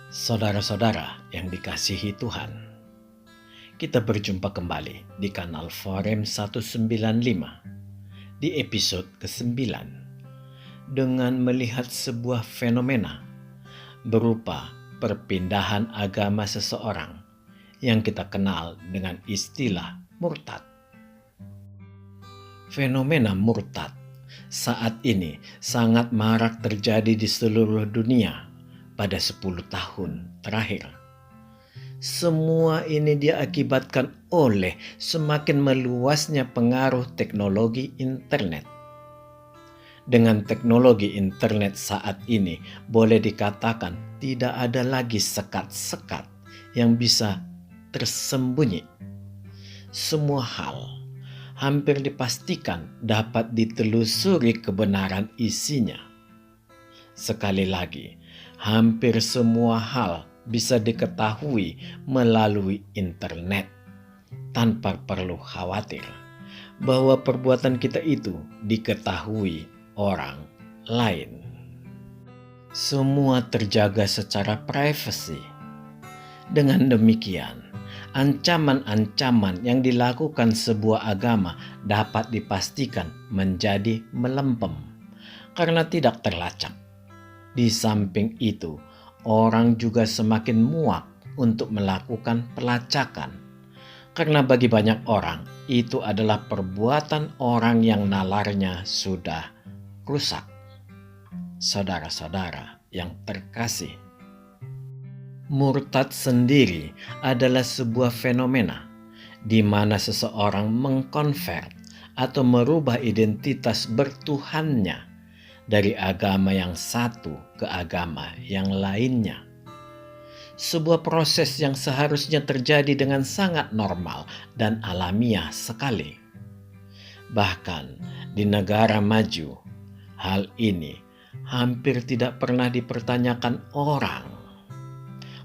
Saudara-saudara yang dikasihi Tuhan, kita berjumpa kembali di kanal Forum 195 di episode ke-9 dengan melihat sebuah fenomena berupa perpindahan agama seseorang yang kita kenal dengan istilah murtad. Fenomena murtad saat ini sangat marak terjadi di seluruh dunia pada 10 tahun terakhir. Semua ini diakibatkan oleh semakin meluasnya pengaruh teknologi internet. Dengan teknologi internet saat ini boleh dikatakan tidak ada lagi sekat-sekat yang bisa tersembunyi. Semua hal hampir dipastikan dapat ditelusuri kebenaran isinya. Sekali lagi, hampir semua hal bisa diketahui melalui internet tanpa perlu khawatir bahwa perbuatan kita itu diketahui orang lain. Semua terjaga secara privasi. Dengan demikian, ancaman-ancaman yang dilakukan sebuah agama dapat dipastikan menjadi melempem karena tidak terlacak. Di samping itu, orang juga semakin muak untuk melakukan pelacakan. Karena bagi banyak orang, itu adalah perbuatan orang yang nalarnya sudah rusak. Saudara-saudara yang terkasih, murtad sendiri adalah sebuah fenomena di mana seseorang mengkonvert atau merubah identitas bertuhannya dari agama yang satu ke agama yang lainnya. Sebuah proses yang seharusnya terjadi dengan sangat normal dan alamiah sekali. Bahkan di negara maju, hal ini hampir tidak pernah dipertanyakan orang.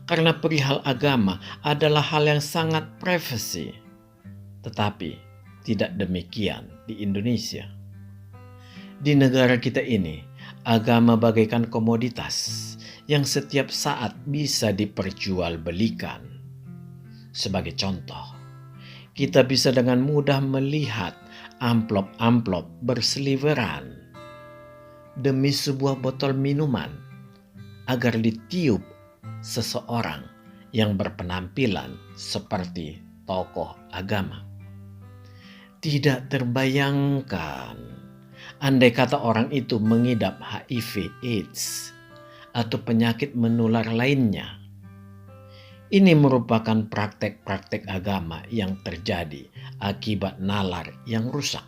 Karena perihal agama adalah hal yang sangat privasi. Tetapi tidak demikian di Indonesia. Di negara kita ini, agama bagaikan komoditas yang setiap saat bisa diperjualbelikan. Sebagai contoh, kita bisa dengan mudah melihat amplop-amplop berseliweran demi sebuah botol minuman agar ditiup seseorang yang berpenampilan seperti tokoh agama. Tidak terbayangkan andai kata orang itu mengidap HIV/AIDS atau penyakit menular lainnya. Ini merupakan praktek-praktek agama yang terjadi akibat nalar yang rusak,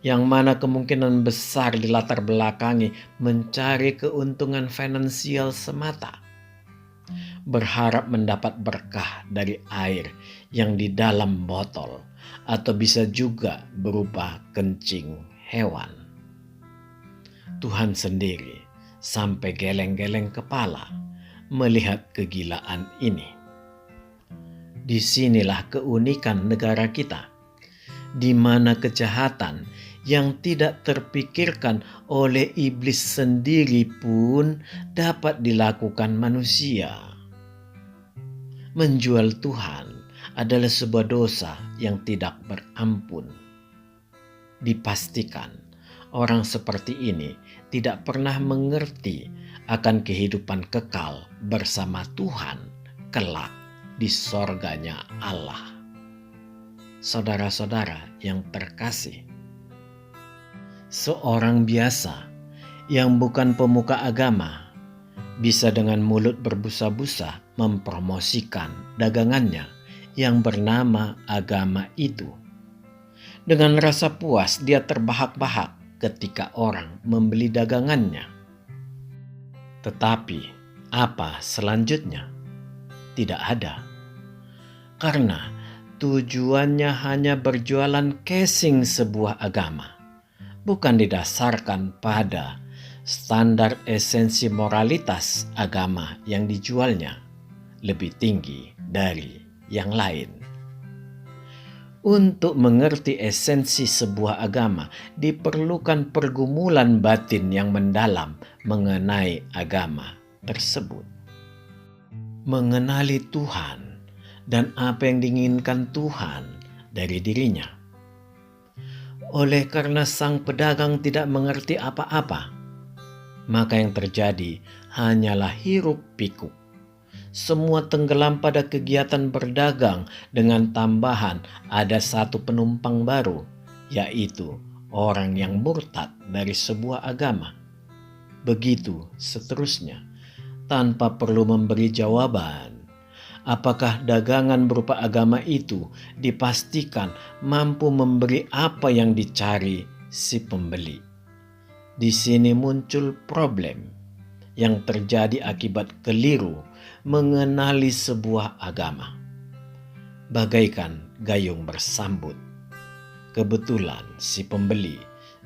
yang mana kemungkinan besar dilatar belakangi mencari keuntungan finansial semata, berharap mendapat berkah dari air yang di dalam botol atau bisa juga berupa kencing hewan. Tuhan sendiri sampai geleng-geleng kepala melihat kegilaan ini. Disinilah keunikan negara kita, di mana kejahatan yang tidak terpikirkan oleh iblis sendiri pun dapat dilakukan manusia. Menjual Tuhan adalah sebuah dosa yang tidak berampun. Dipastikan orang seperti ini tidak pernah mengerti akan kehidupan kekal bersama Tuhan kelak di sorganya Allah. Saudara-saudara yang terkasih, seorang biasa yang bukan pemuka agama bisa dengan mulut berbusa-busa mempromosikan dagangannya yang bernama agama itu. Dengan rasa puas dia terbahak-bahak ketika orang membeli dagangannya. Tetapi apa selanjutnya? Tidak ada. Karena tujuannya hanya berjualan casing sebuah agama, bukan didasarkan pada standar esensi moralitas agama yang dijualnya lebih tinggi dari yang lain. Untuk mengerti esensi sebuah agama, diperlukan pergumulan batin yang mendalam mengenai agama tersebut. mengenali Tuhan dan apa yang diinginkan Tuhan dari dirinya. Oleh karena sang pedagang tidak mengerti apa-apa, maka yang terjadi hanyalah hiruk pikuk. Semua tenggelam pada kegiatan berdagang dengan tambahan ada satu penumpang baru, yaitu orang yang murtad dari sebuah agama. Begitu seterusnya, tanpa perlu memberi jawaban. Apakah dagangan berupa agama itu dipastikan mampu memberi apa yang dicari si pembeli? Di sini muncul problem yang terjadi akibat keliru mengenali sebuah agama. Bagaikan gayung bersambut. Kebetulan si pembeli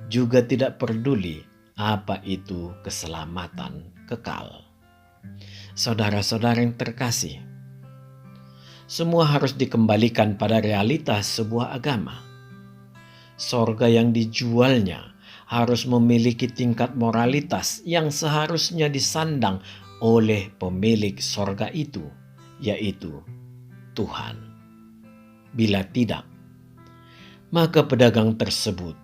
juga tidak peduli apa itu keselamatan kekal. Saudara-saudara yang terkasih, semua harus dikembalikan pada realitas sebuah agama. Sorga yang dijualnya harus memiliki tingkat moralitas yang seharusnya disandang oleh pemilik sorga itu, yaitu Tuhan. Bila tidak, maka pedagang tersebut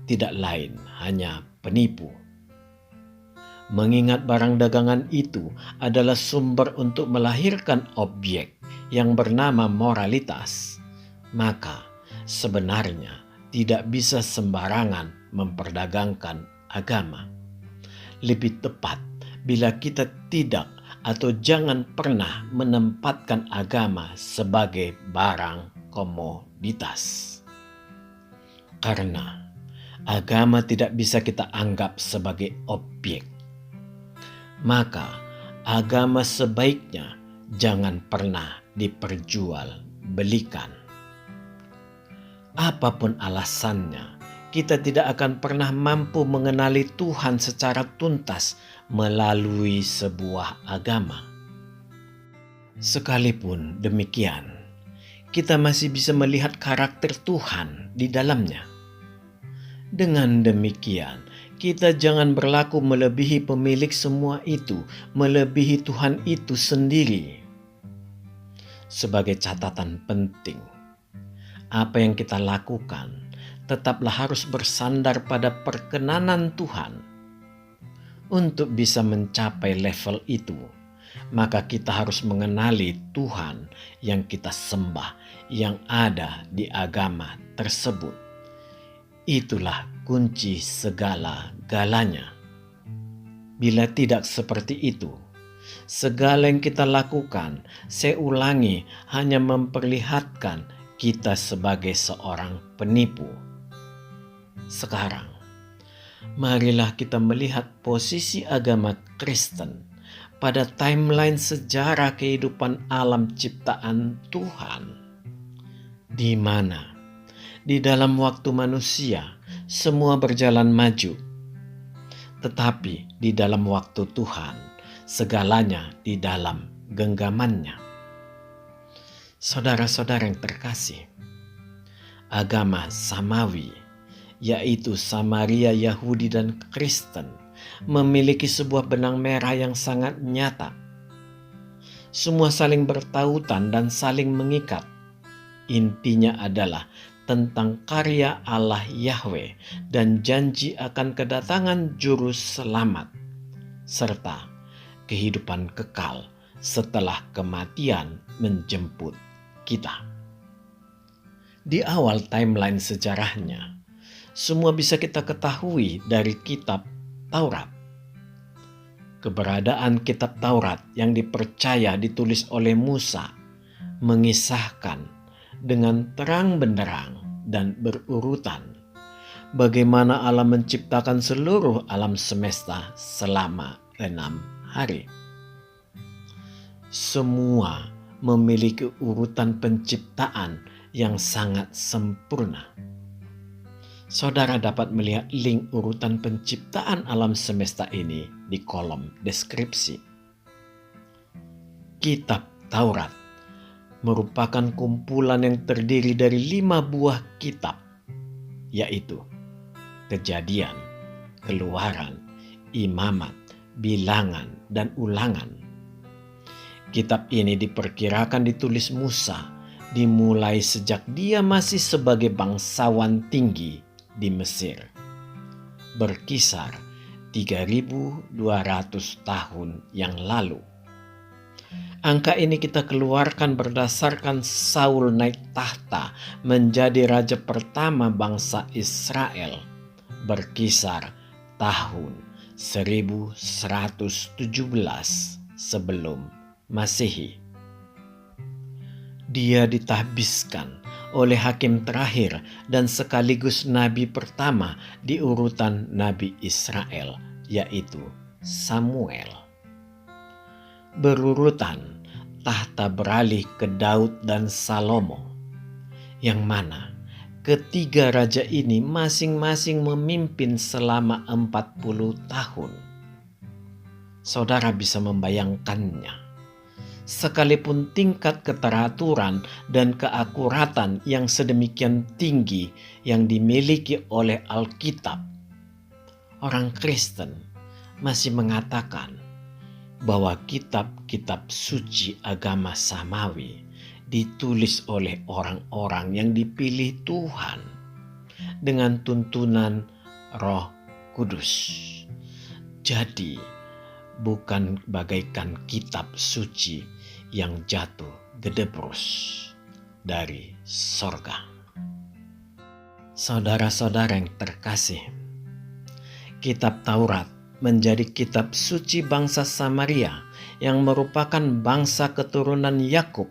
tidak lain hanya penipu. Mengingat barang dagangan itu adalah sumber untuk melahirkan objek yang bernama moralitas, maka sebenarnya tidak bisa sembarangan memperdagangkan agama. Lebih tepat bila kita tidak atau jangan pernah menempatkan agama sebagai barang komoditas. Karena agama tidak bisa kita anggap sebagai objek, maka agama sebaiknya jangan pernah diperjualbelikan. Apapun alasannya, kita tidak akan pernah mampu mengenali Tuhan secara tuntas melalui sebuah agama. Sekalipun demikian, kita masih bisa melihat karakter Tuhan di dalamnya. Dengan demikian, kita jangan berlaku melebihi pemilik semua itu, melebihi Tuhan itu sendiri. Sebagai catatan penting, apa yang kita lakukan tetaplah harus bersandar pada perkenanan Tuhan. Untuk bisa mencapai level itu, maka kita harus mengenali Tuhan yang kita sembah, yang ada di agama tersebut. Itulah kunci segala-galanya. Bila tidak seperti itu, segala yang kita lakukan, saya ulangi, hanya memperlihatkan kita sebagai seorang penipu. Sekarang, marilah kita melihat posisi agama Kristen pada timeline sejarah kehidupan alam ciptaan Tuhan, di mana di dalam waktu manusia semua berjalan maju, tetapi di dalam waktu Tuhan segalanya di dalam genggamannya. Saudara-saudara yang terkasih, agama Samawi, yaitu Samaria, Yahudi, dan Kristen, memiliki sebuah benang merah yang sangat nyata. Semua saling bertautan dan saling mengikat. Intinya adalah tentang karya Allah Yahweh dan janji akan kedatangan juru selamat, serta kehidupan kekal setelah kematian menjemput kita. Di awal timeline sejarahnya, semua bisa kita ketahui dari kitab Taurat. Keberadaan kitab Taurat yang dipercaya ditulis oleh Musa mengisahkan dengan terang benderang dan berurutan bagaimana Allah menciptakan seluruh alam semesta selama 6 hari. Semua memiliki urutan penciptaan yang sangat sempurna. Saudara dapat melihat link urutan penciptaan alam semesta ini di kolom deskripsi. Kitab Taurat merupakan kumpulan yang terdiri dari 5 buah kitab, yaitu Kejadian, Keluaran, Imamat, Bilangan, dan Ulangan. Kitab ini diperkirakan ditulis Musa dimulai sejak dia masih sebagai bangsawan tinggi di Mesir, berkisar 3.200 tahun yang lalu. Angka ini kita keluarkan berdasarkan Saul naik tahta menjadi raja pertama bangsa Israel, berkisar tahun 1117 sebelum Masehi. Dia ditahbiskan oleh hakim terakhir dan sekaligus nabi pertama di urutan nabi Israel, yaitu Samuel. Berurutan, tahta beralih ke Daud dan Salomo, yang mana ketiga raja ini masing-masing memimpin selama 40 tahun. Saudara bisa membayangkannya. Sekalipun tingkat keteraturan dan keakuratan yang sedemikian tinggi yang dimiliki oleh Alkitab, orang Kristen masih mengatakan bahwa kitab-kitab suci agama samawi ditulis oleh orang-orang yang dipilih Tuhan dengan tuntunan Roh Kudus. Jadi, bukan bagaikan kitab suci yang jatuh gedebrus dari sorga. Saudara-saudara yang terkasih, kitab Taurat menjadi kitab suci bangsa Samaria yang merupakan bangsa keturunan Yakub,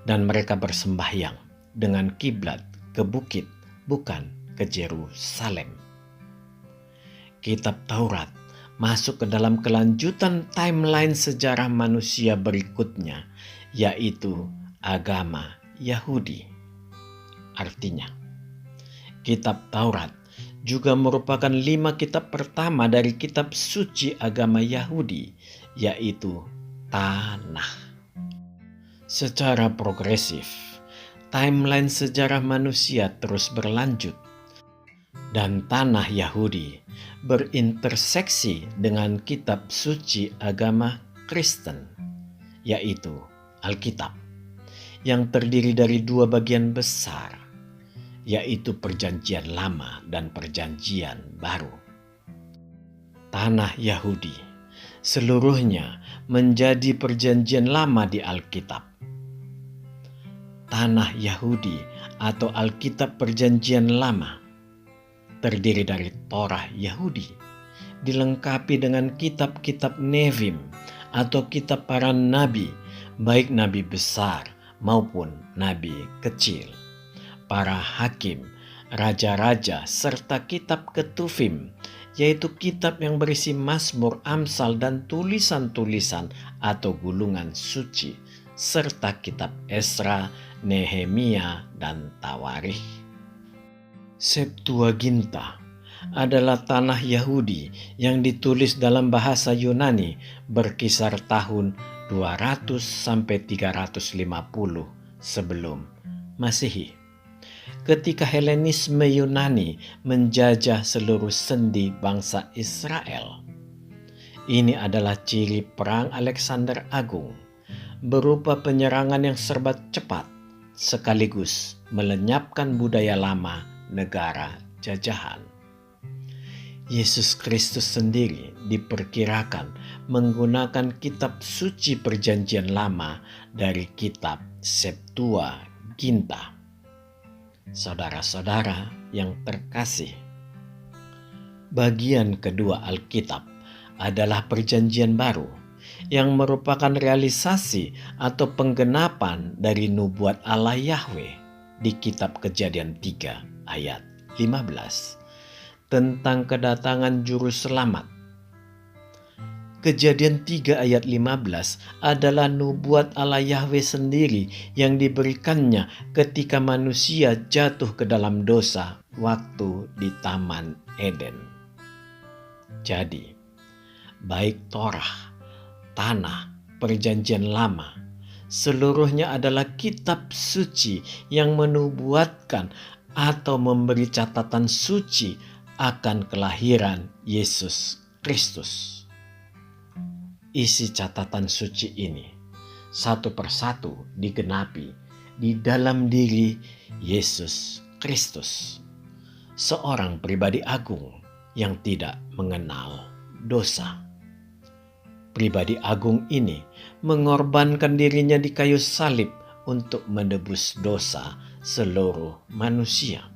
dan mereka bersembahyang dengan kiblat ke bukit, bukan ke Yerusalem. Kitab Taurat masuk ke dalam kelanjutan timeline sejarah manusia berikutnya, yaitu agama Yahudi. Artinya, kitab Taurat juga merupakan 5 kitab pertama dari kitab suci agama Yahudi, yaitu Tanakh. Secara progresif, timeline sejarah manusia terus berlanjut, dan Tanakh Yahudi berinterseksi dengan kitab suci agama Kristen, yaitu Alkitab, yang terdiri dari 2 bagian besar, yaitu Perjanjian Lama dan Perjanjian Baru. Tanakh Yahudi seluruhnya menjadi Perjanjian Lama di Alkitab. Tanakh Yahudi atau Alkitab Perjanjian Lama terdiri dari Torah Yahudi, dilengkapi dengan kitab-kitab Nevim atau kitab para nabi, baik nabi besar maupun nabi kecil, para hakim, raja-raja, serta kitab Ketuvim, yaitu kitab yang berisi Mazmur, Amsal, dan tulisan-tulisan atau gulungan suci, serta kitab Esra, Nehemia, dan Tawarikh. Septuaginta adalah Tanakh Yahudi yang ditulis dalam bahasa Yunani berkisar tahun 200 sampai 350 sebelum Masehi. Ketika Helenisme Yunani menjajah seluruh sendi bangsa Israel. Ini adalah ciri perang Alexander Agung, berupa penyerangan yang serba cepat sekaligus melenyapkan budaya lama negara jajahan. Yesus Kristus sendiri diperkirakan menggunakan kitab suci Perjanjian Lama dari kitab Septuaginta. Saudara-saudara yang terkasih, bagian kedua Alkitab adalah Perjanjian Baru yang merupakan realisasi atau penggenapan dari nubuat Allah Yahweh di kitab Kejadian 3 ayat 15 tentang kedatangan juru selamat. Kejadian 3 ayat 15 adalah nubuat Allah Yahweh sendiri yang diberikannya ketika manusia jatuh ke dalam dosa waktu di Taman Eden. Jadi, baik Torah, Tanakh, Perjanjian Lama, seluruhnya adalah kitab suci yang menubuatkan atau memberi catatan suci akan kelahiran Yesus Kristus. isi catatan suci ini satu persatu digenapi di dalam diri Yesus Kristus, seorang pribadi agung yang tidak mengenal dosa. Pribadi agung ini mengorbankan dirinya di kayu salib untuk menebus dosa seluruh manusia.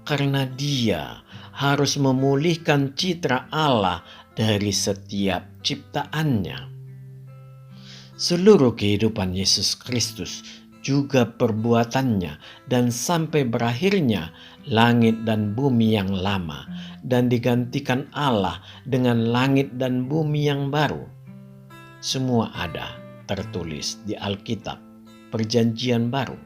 Karena dia harus memulihkan citra Allah dari setiap ciptaannya. Seluruh kehidupan Yesus Kristus juga perbuatannya dan sampai berakhirnya langit dan bumi yang lama dan digantikan Allah dengan langit dan bumi yang baru. Semua ada tertulis di Alkitab Perjanjian Baru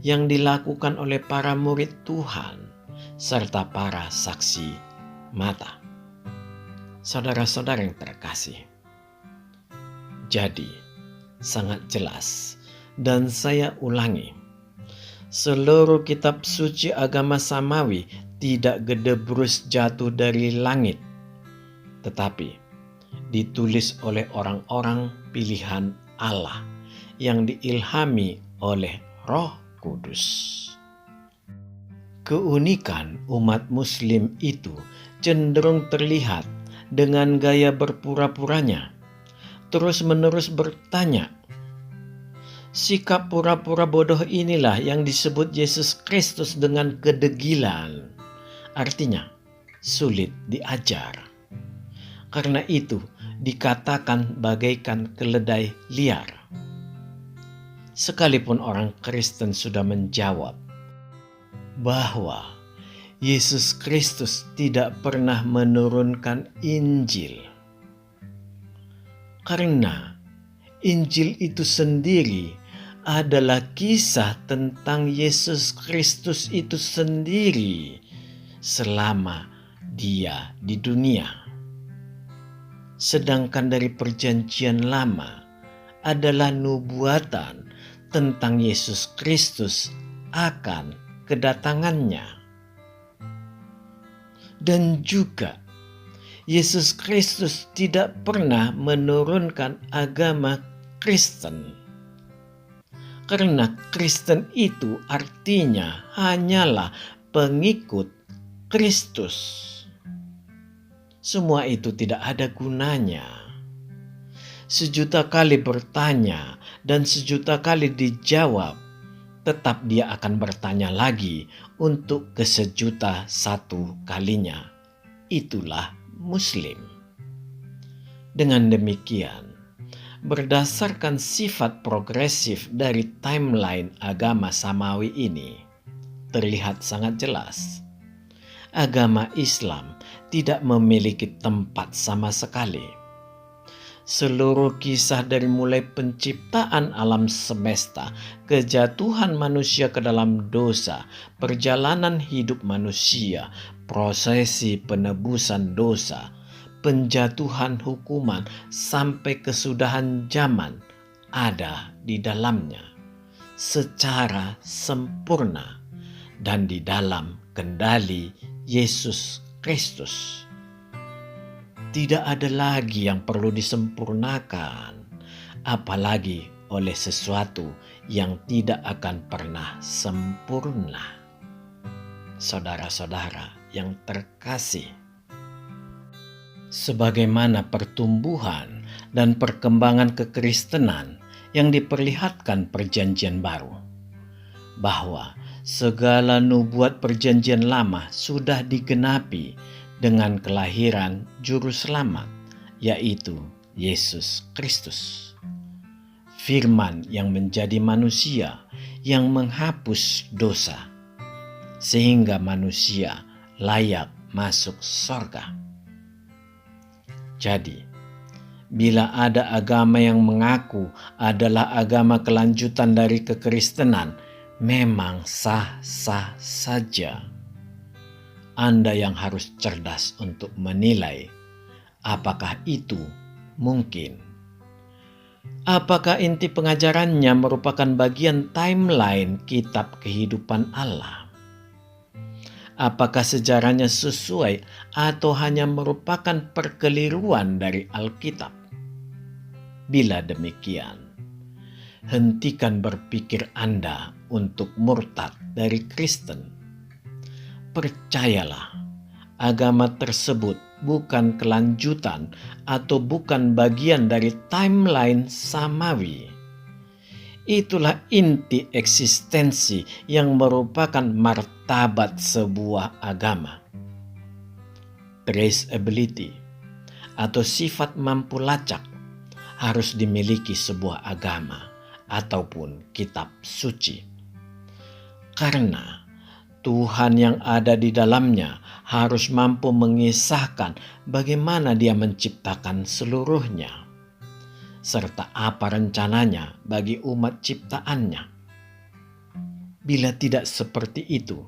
yang dilakukan oleh para murid Tuhan serta para saksi mata. Saudara-saudara yang terkasih, jadi sangat jelas dan saya ulangi, seluruh kitab suci agama samawi tidak gedebrus jatuh dari langit, tetapi ditulis oleh orang-orang pilihan Allah yang diilhami oleh Roh Kudus. Keunikan umat Muslim itu cenderung terlihat dengan gaya berpura-puranya, terus-menerus bertanya. Sikap pura-pura bodoh inilah yang disebut Yesus Kristus dengan kedegilan. Artinya, sulit diajar. Karena itu, dikatakan bagaikan keledai liar. Sekalipun orang Kristen sudah menjawab bahwa Yesus Kristus tidak pernah menurunkan Injil. Karena Injil itu sendiri adalah kisah tentang Yesus Kristus itu sendiri selama dia di dunia. Sedangkan dari Perjanjian Lama adalah nubuatan tentang Yesus Kristus akan kedatangannya. Dan juga Yesus Kristus tidak pernah menurunkan agama Kristen. Karena Kristen itu artinya hanyalah pengikut Kristus. Semua itu tidak ada gunanya. Sejuta kali bertanya dan sejuta kali dijawab, tetap dia akan bertanya lagi untuk kesejuta satu kalinya. Itulah Muslim. Dengan demikian, berdasarkan sifat progresif dari timeline agama samawi ini, terlihat sangat jelas. Agama Islam tidak memiliki tempat sama sekali. Seluruh kisah dari mulai penciptaan alam semesta, kejatuhan manusia ke dalam dosa, perjalanan hidup manusia, prosesi penebusan dosa, penjatuhan hukuman sampai kesudahan zaman ada di dalamnya secara sempurna dan di dalam kendali Yesus Kristus. Tidak ada lagi yang perlu disempurnakan, apalagi oleh sesuatu yang tidak akan pernah sempurna. Saudara-saudara yang terkasih, sebagaimana pertumbuhan dan perkembangan kekristenan yang diperlihatkan Perjanjian Baru, bahwa segala nubuat Perjanjian Lama sudah digenapi dengan kelahiran Juru Selamat, yaitu Yesus Kristus. Firman yang menjadi manusia yang menghapus dosa, sehingga manusia layak masuk surga. Jadi, bila ada agama yang mengaku adalah agama kelanjutan dari kekristenan, memang sah-sah saja. Anda yang harus cerdas untuk menilai apakah itu mungkin. Apakah inti pengajarannya merupakan bagian timeline kitab kehidupan Allah? Apakah sejarahnya sesuai atau hanya merupakan perkeliruan dari Alkitab? Bila demikian, hentikan berpikir Anda untuk murtad dari Kristen. Percayalah, agama tersebut bukan kelanjutan atau bukan bagian dari timeline samawi. Itulah inti eksistensi yang merupakan martabat sebuah agama. Traceability atau sifat mampu lacak harus dimiliki sebuah agama ataupun kitab suci. Karena Tuhan yang ada di dalamnya harus mampu mengisahkan bagaimana Dia menciptakan seluruhnya, serta apa rencananya bagi umat ciptaannya. Bila tidak seperti itu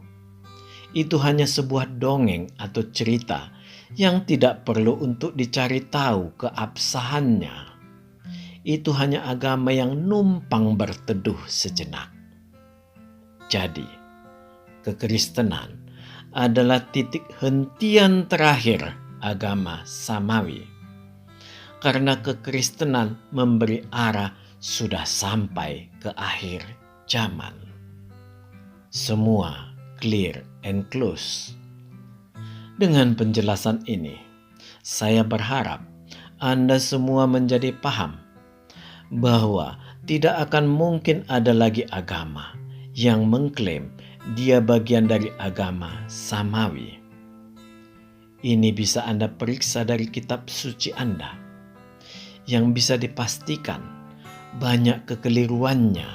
hanya sebuah dongeng atau cerita yang tidak perlu untuk dicari tahu keabsahannya. Itu hanya agama yang numpang berteduh sejenak. Jadi, kekristenan adalah titik hentian terakhir agama samawi. Karena kekristenan memberi arah sudah sampai ke akhir zaman. Semua clear and close. Dengan penjelasan ini, saya berharap Anda semua menjadi paham bahwa tidak akan mungkin ada lagi agama yang mengklaim dia bagian dari agama samawi. Ini bisa Anda periksa dari kitab suci Anda, yang bisa dipastikan banyak kekeliruannya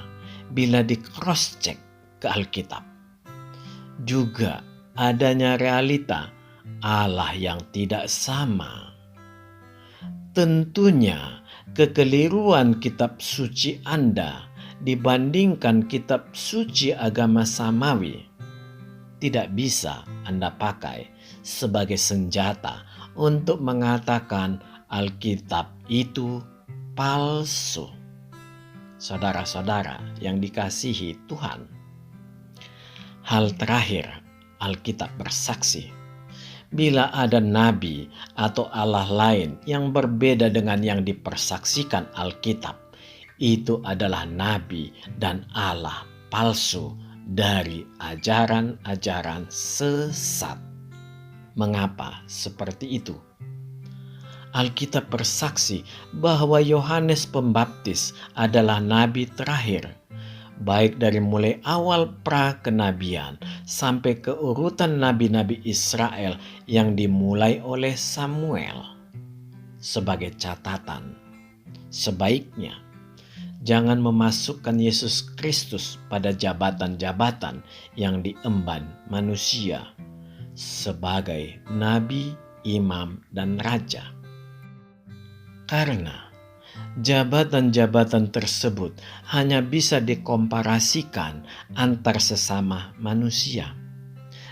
bila di cross-check ke Alkitab. Juga adanya realita Allah yang tidak sama. Tentunya kekeliruan kitab suci Anda dibandingkan kitab suci agama samawi tidak bisa Anda pakai sebagai senjata untuk mengatakan Alkitab itu palsu. Saudara-saudara yang dikasihi Tuhan, hal terakhir, Alkitab bersaksi. Bila ada nabi atau Allah lain yang berbeda dengan yang dipersaksikan Alkitab, itu adalah nabi dan Allah palsu dari ajaran-ajaran sesat. Mengapa seperti itu? Alkitab bersaksi bahwa Yohanes Pembaptis adalah nabi terakhir, baik dari mulai awal pra-kenabian sampai ke urutan nabi-nabi Israel yang dimulai oleh Samuel. Sebagai catatan, sebaiknya jangan memasukkan Yesus Kristus pada jabatan-jabatan yang diemban manusia sebagai nabi, imam, dan raja. Karena jabatan-jabatan tersebut hanya bisa dikomparasikan antar sesama manusia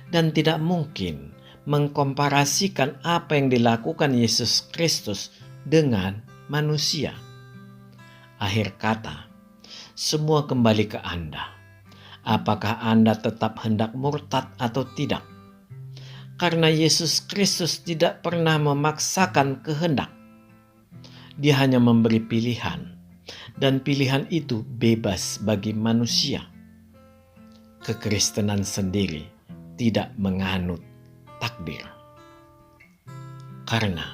dan tidak mungkin mengkomparasikan apa yang dilakukan Yesus Kristus dengan manusia. Akhir kata, semua kembali ke Anda. Apakah Anda tetap hendak murtad atau tidak? Karena Yesus Kristus tidak pernah memaksakan kehendak. Dia hanya memberi pilihan, dan pilihan itu bebas bagi manusia. Kekristenan sendiri tidak menganut takdir. Karena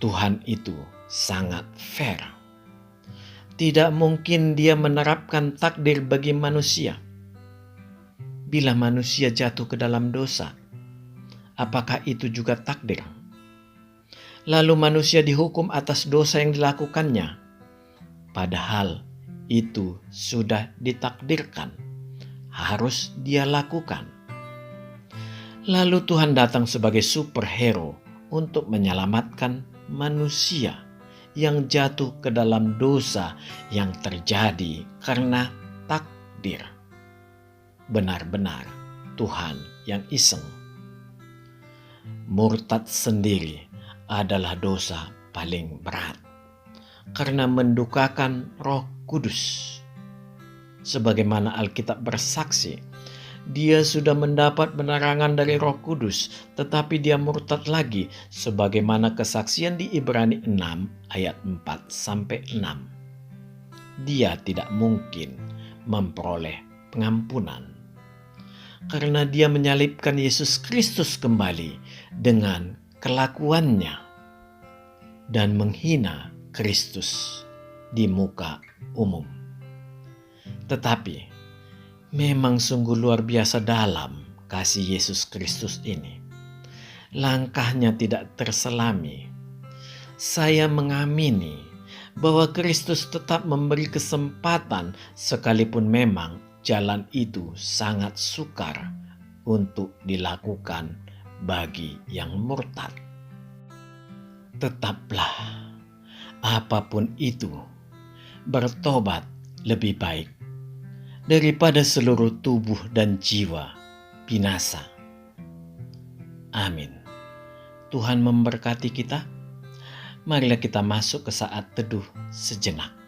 Tuhan itu sangat fair. Tidak mungkin Dia menerapkan takdir bagi manusia. Bila manusia jatuh ke dalam dosa, apakah itu juga takdir? Lalu manusia dihukum atas dosa yang dilakukannya. Padahal itu sudah ditakdirkan, harus dia lakukan. Lalu Tuhan datang sebagai superhero untuk menyelamatkan manusia yang jatuh ke dalam dosa yang terjadi karena takdir. Benar-benar Tuhan yang iseng. Murtad sendiri adalah dosa paling berat karena mendukakan Roh Kudus. Sebagaimana Alkitab bersaksi Dia sudah mendapat penerangan dari Roh Kudus, tetapi dia murtad lagi, sebagaimana kesaksian di Ibrani 6 ayat 4-6. Dia tidak mungkin memperoleh pengampunan karena dia menyalibkan Yesus Kristus kembali dengan kelakuannya dan menghina Kristus di muka umum. Tetapi memang sungguh luar biasa dalam kasih Yesus Kristus ini. Langkahnya tidak terselami. Saya mengamini bahwa Kristus tetap memberi kesempatan sekalipun memang jalan itu sangat sukar untuk dilakukan bagi yang murtad. Tetaplah, apapun itu, bertobat lebih baik daripada seluruh tubuh dan jiwa binasa. Amin. Tuhan memberkati kita. Marilah kita masuk ke saat teduh sejenak.